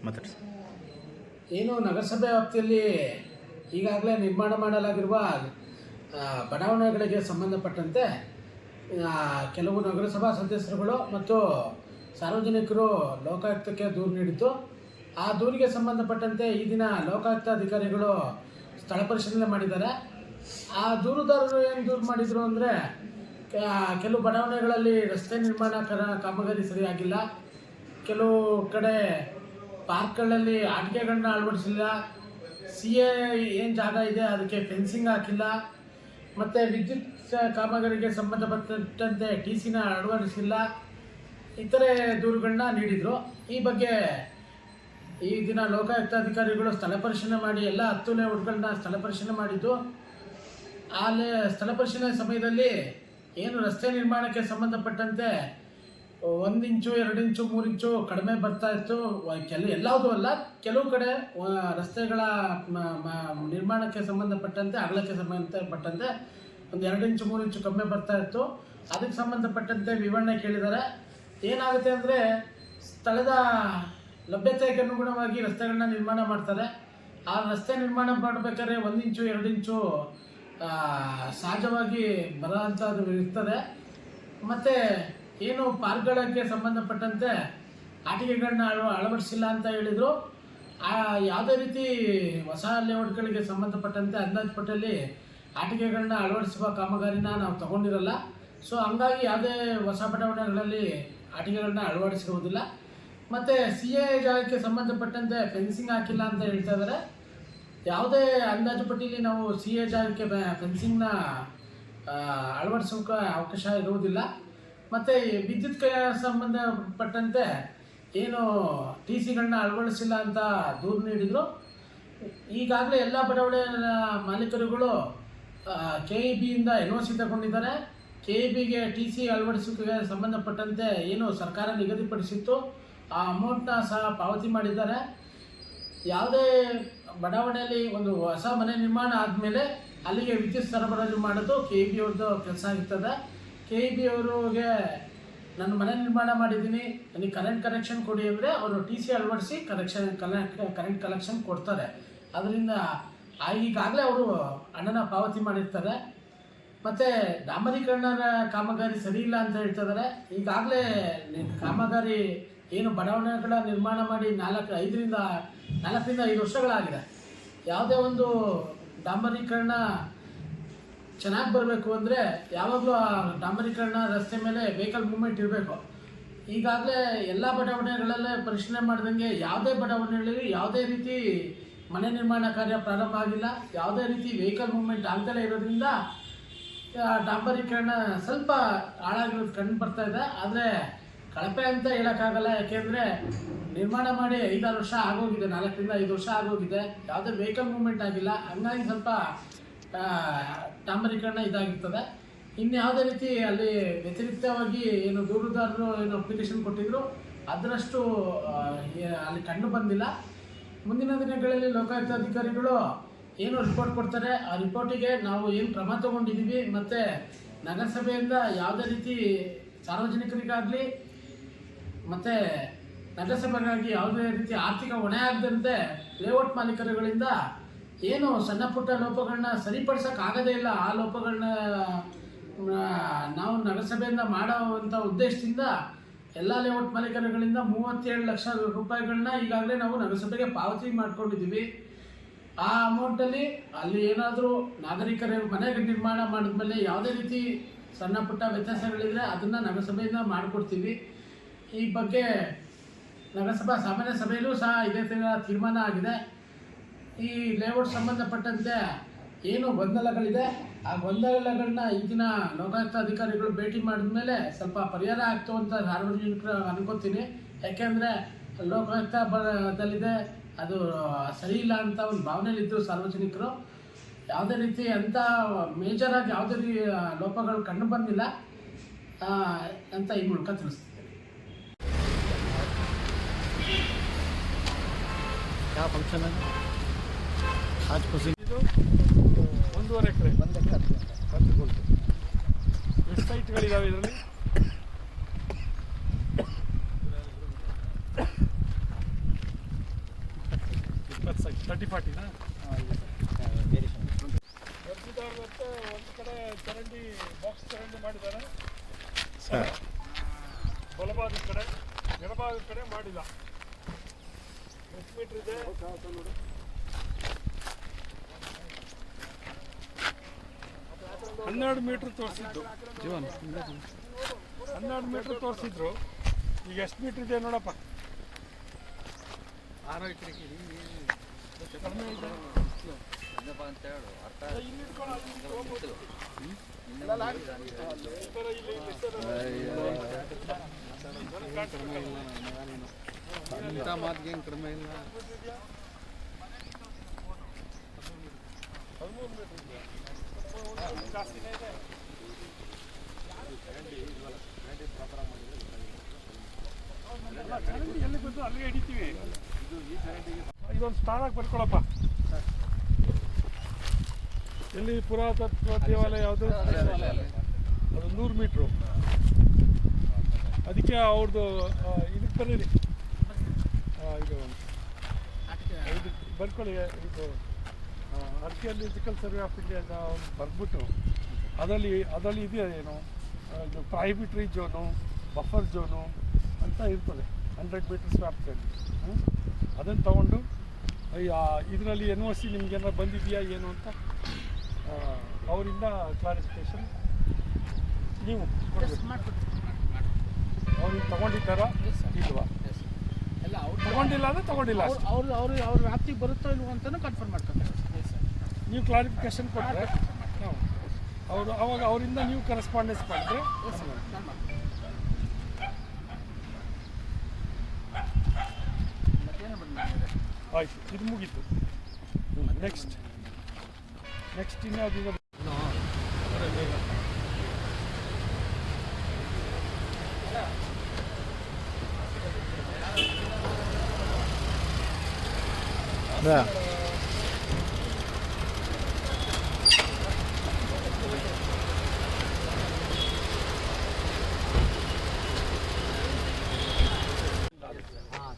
ಮಾತಾಡಿ. ಏನು ನಗರಸಭೆ ವ್ಯಾಪ್ತಿಯಲ್ಲಿ ಈಗಾಗಲೇ ನಿರ್ಮಾಣ ಮಾಡಲಾಗಿರುವ ಬಡಾವಣೆಗಳಿಗೆ ಸಂಬಂಧಪಟ್ಟಂತೆ ಕೆಲವು ನಗರಸಭಾ ಸದಸ್ಯರುಗಳು ಮತ್ತು ಸಾರ್ವಜನಿಕರು ಲೋಕಾಯುಕ್ತಕ್ಕೆ ದೂರು ನೀಡಿದ್ದು, ಆ ದೂರಿಗೆ ಸಂಬಂಧಪಟ್ಟಂತೆ ಈ ದಿನ ಲೋಕಾಯುಕ್ತ ಅಧಿಕಾರಿಗಳು ಸ್ಥಳ ಪರಿಶೀಲನೆ ಮಾಡಿದ್ದಾರೆ. ಆ ದೂರುದಾರರು ಏನು ದೂರು ಮಾಡಿದರು ಅಂದರೆ, ಕೆಲವು ಬಡಾವಣೆಗಳಲ್ಲಿ ರಸ್ತೆ ನಿರ್ಮಾಣ ಕಾಮಗಾರಿ ಸರಿಯಾಗಿಲ್ಲ, ಕೆಲವು ಕಡೆ ಪಾರ್ಕ್ಗಳಲ್ಲಿ ಆಟಿಕೆಗಳನ್ನ ಅಳವಡಿಸಿಲ್ಲ, CA ಏನು ಜಾಗ ಇದೆ ಅದಕ್ಕೆ ಫೆನ್ಸಿಂಗ್ ಹಾಕಿಲ್ಲ, ಮತ್ತು ವಿದ್ಯುತ್ ಕಾಮಗಾರಿಗೆ ಸಂಬಂಧಪಟ್ಟಂತೆ TCನ ಅಳವಡಿಸಿಲ್ಲ, ಇತರೆ ದೂರುಗಳನ್ನ ನೀಡಿದರು. ಈ ಬಗ್ಗೆ ಈ ದಿನ ಲೋಕಾಯುಕ್ತ ಅಧಿಕಾರಿಗಳು ಸ್ಥಳ ಪರಿಶೀಲನೆ ಮಾಡಿ ಎಲ್ಲ 10 ಲೇಔಟ್ಗಳನ್ನ ಸ್ಥಳ ಪರಿಶೀಲನೆ ಮಾಡಿದ್ದು, ಅಲ್ಲಿ ಸ್ಥಳ ಪರಿಶೀಲನೆ ಸಮಯದಲ್ಲಿ ಏನು ರಸ್ತೆ ನಿರ್ಮಾಣಕ್ಕೆ ಸಂಬಂಧಪಟ್ಟಂತೆ 1 ಇಂಚು 2 ಇಂಚು 3 ಇಂಚು ಕಡಿಮೆ ಬರ್ತಾ ಇತ್ತು. ಎಲ್ಲದೂ ಅಲ್ಲ, ಕೆಲವು ಕಡೆ ರಸ್ತೆಗಳ ನಿರ್ಮಾಣಕ್ಕೆ ಸಂಬಂಧಪಟ್ಟಂತೆ ಅಗಲಕ್ಕೆ ಸಂಬಂಧಪಟ್ಟಂತೆ ಒಂದು 2 ಇಂಚು 3 ಇಂಚು ಕಡಿಮೆ ಬರ್ತಾ ಇತ್ತು. ಅದಕ್ಕೆ ಸಂಬಂಧಪಟ್ಟಂತೆ ವಿವರಣೆ ಕೇಳಿದ್ದಾರೆ. ಏನಾಗುತ್ತೆ ಅಂದರೆ, ಸ್ಥಳದ ಲಭ್ಯತೆಗೆ ಅನುಗುಣವಾಗಿ ರಸ್ತೆಗಳನ್ನ ನಿರ್ಮಾಣ ಮಾಡ್ತಾರೆ. ಆ ರಸ್ತೆ ನಿರ್ಮಾಣ ಮಾಡಬೇಕಾದ್ರೆ 1 ಇಂಚು 2 ಇಂಚು ಸಹಜವಾಗಿ ಬರೋಂಥದ್ದು ಇರ್ತದೆ. ಮತ್ತು ಏನು ಪಾರ್ಕ್ಗಳಿಗೆ ಸಂಬಂಧಪಟ್ಟಂತೆ ಆಟಿಕೆಗಳನ್ನ ಅಳವಡಿಸಿಲ್ಲ ಅಂತ ಹೇಳಿದರು. ಯಾವುದೇ ರೀತಿ ಹೊಸ ಲೇಔಟ್ಗಳಿಗೆ ಸಂಬಂಧಪಟ್ಟಂತೆ ಅಂದಾಜು ಪಟ್ಟಲ್ಲಿ ಆಟಿಕೆಗಳನ್ನ ಅಳವಡಿಸುವ ಕಾಮಗಾರಿನ ನಾವು ತಗೊಂಡಿರಲ್ಲ. ಸೊ ಹಂಗಾಗಿ ಯಾವುದೇ ಹೊಸ ಬಡಾವಣೆಗಳಲ್ಲಿ ಆಟಿಕೆಗಳನ್ನ ಅಳವಡಿಸಿರುವುದಿಲ್ಲ. ಮತ್ತು CA ಜಾಗಕ್ಕೆ ಸಂಬಂಧಪಟ್ಟಂತೆ ಫೆನ್ಸಿಂಗ್ ಹಾಕಿಲ್ಲ ಅಂತ ಹೇಳ್ತಾ ಇದ್ದಾರೆ. ಯಾವುದೇ ಅಂದಾಜು ಪಟ್ಟಿಯಲ್ಲಿ ನಾವು CA ಜಾಗಕ್ಕೆ ಫೆನ್ಸಿಂಗ್ನ ಅಳವಡಿಸೋಕೆ ಅವಕಾಶ ಇರುವುದಿಲ್ಲ. ಮತ್ತು ವಿದ್ಯುತ್ ಸಂಬಂಧಪಟ್ಟಂತೆ ಏನು TCಗಳನ್ನ ಅಳವಡಿಸಿಲ್ಲ ಅಂತ ದೂರು ನೀಡಿದರು. ಈಗಾಗಲೇ ಎಲ್ಲ ಬಡಾವಣೆ ಮಾಲೀಕರುಗಳು KEBಯಿಂದ NOC ತಗೊಂಡಿದ್ದಾರೆ. KEBಗೆ TC ಅಳವಡಿಸೋಕೆ ಸಂಬಂಧಪಟ್ಟಂತೆ ಏನು ಸರ್ಕಾರ ನಿಗದಿಪಡಿಸಿತ್ತು ಆ ಅಮೌಂಟ್ನ ಸಹ ಪಾವತಿ ಮಾಡಿದ್ದಾರೆ. ಯಾವುದೇ ಬಡಾವಣೆಯಲ್ಲಿ ಒಂದು ಹೊಸ ಮನೆ ನಿರ್ಮಾಣ ಆದಮೇಲೆ ಅಲ್ಲಿಗೆ ವಿದ್ಯುತ್ ಸರಬರಾಜು ಮಾಡೋದು KEB ಅವ್ರದ್ದು ಕೆಲಸ ಆಗಿರ್ತದೆ. KEB ಅವರಿಗೆ ನಾನು ಮನೆ ನಿರ್ಮಾಣ ಮಾಡಿದ್ದೀನಿ, ನನಗೆ ಕರೆಂಟ್ ಕನೆಕ್ಷನ್ ಕೊಡಿ ಅಂದರೆ ಅವರು TC ಅಳವಡಿಸಿ ಕರೆಂಟ್ ಕಲೆಕ್ಷನ್ ಕೊಡ್ತಾರೆ. ಅದರಿಂದ ಈಗಾಗಲೇ ಅವರು ಹಣನ ಪಾವತಿ ಮಾಡಿರ್ತಾರೆ. ಮತ್ತು ಡಾಂಬರೀಕರಣ ಕಾಮಗಾರಿ ಸರಿ ಇಲ್ಲ ಅಂತ ಹೇಳ್ತಿದ್ದಾರೆ. ಈಗಾಗಲೇ ಕಾಮಗಾರಿ ಏನು ಬಡಾವಣೆಗಳ ನಿರ್ಮಾಣ ಮಾಡಿ 4ರಿಂದ 5 ವರ್ಷಗಳಾಗಿದೆ. ಯಾವುದೇ ಒಂದು ಡಾಂಬರೀಕರಣ ಚೆನ್ನಾಗಿ ಬರಬೇಕು ಅಂದರೆ ಯಾವಾಗಲೂ ಆ ಡಾಂಬರೀಕರಣ ರಸ್ತೆ ಮೇಲೆ ವೆಹಿಕಲ್ ಮೂವ್ಮೆಂಟ್ ಇರಬೇಕು. ಈಗಾಗಲೇ ಎಲ್ಲ ಬಡಾವಣೆಗಳಲ್ಲೇ ಪರಿಶೀಲನೆ ಮಾಡಿದಂಗೆ ಯಾವುದೇ ಬಡಾವಣೆಗಳಲ್ಲಿ ಯಾವುದೇ ರೀತಿ ಮನೆ ನಿರ್ಮಾಣ ಕಾರ್ಯ ಪ್ರಾರಂಭ ಆಗಿಲ್ಲ, ಯಾವುದೇ ರೀತಿ ವೆಹಿಕಲ್ ಮೂವ್ಮೆಂಟ್ ಆಗದಲ್ಲೇ ಇರೋದ್ರಿಂದ ಡಾಂಬರೀಕರಣ ಸ್ವಲ್ಪ ಹಾಳಾಗಿರೋದು ಕಂಡು ಬರ್ತಾ ಇದೆ. ಆದರೆ ಕಳಪೆ ಅಂತ ಹೇಳೋಕ್ಕಾಗಲ್ಲ, ಯಾಕೆಂದರೆ ನಿರ್ಮಾಣ ಮಾಡಿ 5-6 ವರ್ಷ ಆಗೋಗಿದೆ, 4ರಿಂದ 5 ವರ್ಷ ಆಗೋಗಿದೆ, ಯಾವುದೇ ವೆಹಿಕಲ್ ಮೂವ್ಮೆಂಟ್ ಆಗಿಲ್ಲ. ಹಂಗಾಗಿ ಸ್ವಲ್ಪ ಡಾಂಬರೀಕರಣ ಇದಾಗಿರ್ತದೆ. ಇನ್ನು ಯಾವುದೇ ರೀತಿ ಅಲ್ಲಿ ವ್ಯತಿರಿಕ್ತವಾಗಿ ಏನು ದೂರುದಾರರು ಏನು ಅಪ್ಲಿಕೇಶನ್ ಕೊಟ್ಟಿದ್ರು ಅದರಷ್ಟು ಅಲ್ಲಿ ಕಂಡು ಬಂದಿಲ್ಲ. ಮುಂದಿನ ದಿನಗಳಲ್ಲಿ ಲೋಕಾಯುಕ್ತ ಅಧಿಕಾರಿಗಳು ಏನು ರಿಪೋರ್ಟ್ ಕೊಡ್ತಾರೆ, ಆ ರಿಪೋರ್ಟಿಗೆ ನಾವು ಏನು ಕ್ರಮ ತಗೊಂಡಿದ್ದೀವಿ ಮತ್ತು ನಗರಸಭೆಯಿಂದ ಯಾವುದೇ ರೀತಿ ಸಾರ್ವಜನಿಕರಿಗಾಗಲಿ ಮತ್ತು ನಗರಸಭೆಗಾಗಿ ಯಾವುದೇ ರೀತಿ ಆರ್ಥಿಕ ಹೊಣೆ ಆಗದಂತೆ ಲೇಔಟ್ ಮಾಲೀಕರುಗಳಿಂದ ಏನು ಸಣ್ಣ ಪುಟ್ಟ ಲೋಪಗಳನ್ನ ಸರಿಪಡಿಸೋಕ್ಕಾಗದೇ ಇಲ್ಲ, ಆ ಲೋಪಗಳನ್ನ ನಾವು ನಗರಸಭೆಯಿಂದ ಮಾಡೋವಂಥ ಉದ್ದೇಶದಿಂದ ಎಲ್ಲ ಲೇಔಟ್ ಮಾಲೀಕರುಗಳಿಂದ 37 ಲಕ್ಷ ರೂಪಾಯಿಗಳನ್ನ ಈಗಾಗಲೇ ನಾವು ನಗರಸಭೆಗೆ ಪಾವತಿ ಮಾಡ್ಕೊಂಡಿದ್ದೀವಿ. ಆ ಅಮೌಂಟಲ್ಲಿ ಅಲ್ಲಿ ಏನಾದರೂ ನಾಗರಿಕರ ಮನೆ ನಿರ್ಮಾಣ ಮಾಡಿದ್ಮೇಲೆ ಯಾವುದೇ ರೀತಿ ಸಣ್ಣ ಪುಟ್ಟ ವ್ಯತ್ಯಾಸಗಳಿದ್ರೆ ಅದನ್ನು ನಗರಸಭೆಯಿಂದ ಮಾಡಿಕೊಡ್ತೀವಿ. ಈ ಬಗ್ಗೆ ನಗರಸಭಾ ಸಾಮಾನ್ಯ ಸಭೆಯಲ್ಲೂ ಸಹ ಇದೇ ತೀರ್ಮಾನ ಆಗಿದೆ. ಈ ಲೇಔಟ್ ಸಂಬಂಧಪಟ್ಟಂತೆ ಏನು ಗೊಂದಲಗಳಿದೆ ಆ ಗೊಂದಲಗಳನ್ನ ಈಗಿನ ಲೋಕಾಯುಕ್ತ ಅಧಿಕಾರಿಗಳು ಭೇಟಿ ಮಾಡಿದ ಮೇಲೆ ಸ್ವಲ್ಪ ಪರಿಹಾರ ಆಗ್ತು ಅಂತ ಸಾರ್ವಜನಿಕರು ಅನ್ಕೋತೀನಿ. ಯಾಕೆಂದರೆ ಲೋಕಾಯುಕ್ತದಲ್ಲಿದೆ ಅದು ಸರಿ ಇಲ್ಲ ಅಂತ ಒಂದು ಭಾವನೆಯಲ್ಲಿದ್ದರು ಸಾರ್ವಜನಿಕರು. ಯಾವುದೇ ರೀತಿ ಅಂಥ ಮೇಜರಾಗಿ ಯಾವುದೇ ಲೋಪಗಳು ಕಂಡು ಬಂದಿಲ್ಲ ಅಂತ ಈ ಮೂಲಕ ತಿಳಿಸ್ತೀನಿ. ಯಾವ ಫಂಕ್ಷನ್ ಆಜ್ ಖುಷಿ ಇದು 1.5 ಎಕರೆ 1 ಎಕರೆ 10 ಗುಂಟೆ. ಎಷ್ಟು ಸೈಟ್ಗಳಿದ್ದಾವೆ ಇದರಲ್ಲಿ? 30-40ನಾ? ವೇರಿಯೇಷನ್ ಅರ್ಜಿದಾರರು ಮತ್ತೆ ಒಂದು ಕಡೆ ಚರಂಡಿ ಬಾಕ್ಸ್ ಚರಂಡಿ ಮಾಡಿದ್ದಾರೆ, ಸರ್. ಬಲಭಾಗದ ಕಡೆ ಎಡಭಾಗದ ಕಡೆ ಮಾಡಿಲ್ಲ. ಎಷ್ಟು ಮೀಟ್ರ್ ಇದೆ? 12 ಮೀಟ್ರ್ ತೋರಿಸಿದ್ದು. 12 ಮೀಟ್ರ್ ತೋರಿಸಿದ್ರು. ಈಗ ಎಷ್ಟು ಮೀಟ್ರ್ ಇದೆ ನೋಡಪ್ಪ. 6 ಎಕರೆ ಕಡಿಮೆ ಇದೆ. ಇಲ್ಲಿ ಇಟ್ಕೊಳ್ಳೋ, ಅಲ್ಲಿ ಹೋಗ್ಬೋದು. ಈ ಥರ ಇಲ್ಲಿ ಸರ್ ಇಂಥ ಮಾತಿಗೆ ಏನು ಕಡಿಮೆ ಇಲ್ಲ. 13 ಮೀಟ್ರ್ ಇದೆ. ಜಾಸ್ತಿನೇ ಇದೆ. ಚರಂಡಿ ಎಲ್ಲಿ ಬಂದು ಅಲ್ಲಿಗೆ ಹಿಡಿತೀವಿ. ಇದೊಂದು ಸ್ಟಾರಾಗಿ ಬರ್ಕೊಳಪ್ಪ. ಎಲ್ಲಿ ಪುರಾತತ್ವ ದೇವಾಲಯ ಯಾವುದು? ಅದು 100 ಮೀಟ್ರು. ಅದಕ್ಕೆ ಅವ್ರದ್ದು ಇದಕ್ಕೆ ಬರೀರಿ, ಇದು ಬರ್ಕೊಳ್ಳಿ. ಇದು ಆರ್ಕಿಯಾಲಜಿಕಲ್ ಸರ್ವೆ ಆಫ್ ಇಂಡಿಯಾ ಬರ್ಬಿಟ್ಟು ಅದರಲ್ಲಿ ಇದೆಯಾ ಏನು, ಇದು ಪ್ರೈಬಿಟ್ರಿ ಝೋನು, ಬಫರ್ ಝೋನು ಅಂತ ಇರ್ತದೆ 100 ಮೀಟರ್ಸ್ ವ್ಯಾಪ್ತಿಯಲ್ಲಿ. ಅದನ್ನು ತೊಗೊಂಡು ಇದರಲ್ಲಿ NOC ನಿಮ್ಗೇನಾರು ಬಂದಿದೆಯಾ ಏನು ಅಂತ ಅವರಿಂದ ಕ್ಲಾರಿಫಿಕೇಶನ್ ನೀವು ಕೊಡಬೇಕು. ಅವ್ರಿಗೆ ತೊಗೊಂಡಿದ್ದಾರಾ ಇಲ್ವಾ? ಎಲ್ಲ ಅವ್ರು ತೊಗೊಂಡಿಲ್ಲ ಅಂದರೆ ತೊಗೊಂಡಿಲ್ಲ ಅಷ್ಟೇ. ಅವ್ರ ವ್ಯಾಪ್ತಿಗೆ ಬರುತ್ತೋ ಇಲ್ವೋ ಅಂತಲೂ ಕನ್ಫರ್ಮ್ ಮಾಡ್ಕೊತಾರೆ. ನೀವು ಕ್ಲಾರಿಫಿಕೇಶನ್ ಕೊಟ್ಟರೆ ಅವರು ಅವಾಗ ಅವರಿಂದ ನೀವು ಕರೆಸ್ಪಾಂಡೆನ್ಸ್ ಮಾಡಿದ್ರೆ ಆಯಿತು. ಇದು ಮುಗೀತು. ನೆಕ್ಸ್ಟ್ ಇನ್ಯಾವುದಿದೆ?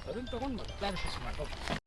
ಅದನ್ನು ತಗೊಂಡು ಮಾಡಿ ಕ್ಲಾರಿಫಿಕೇಶನ್ ಮಾಡಿ.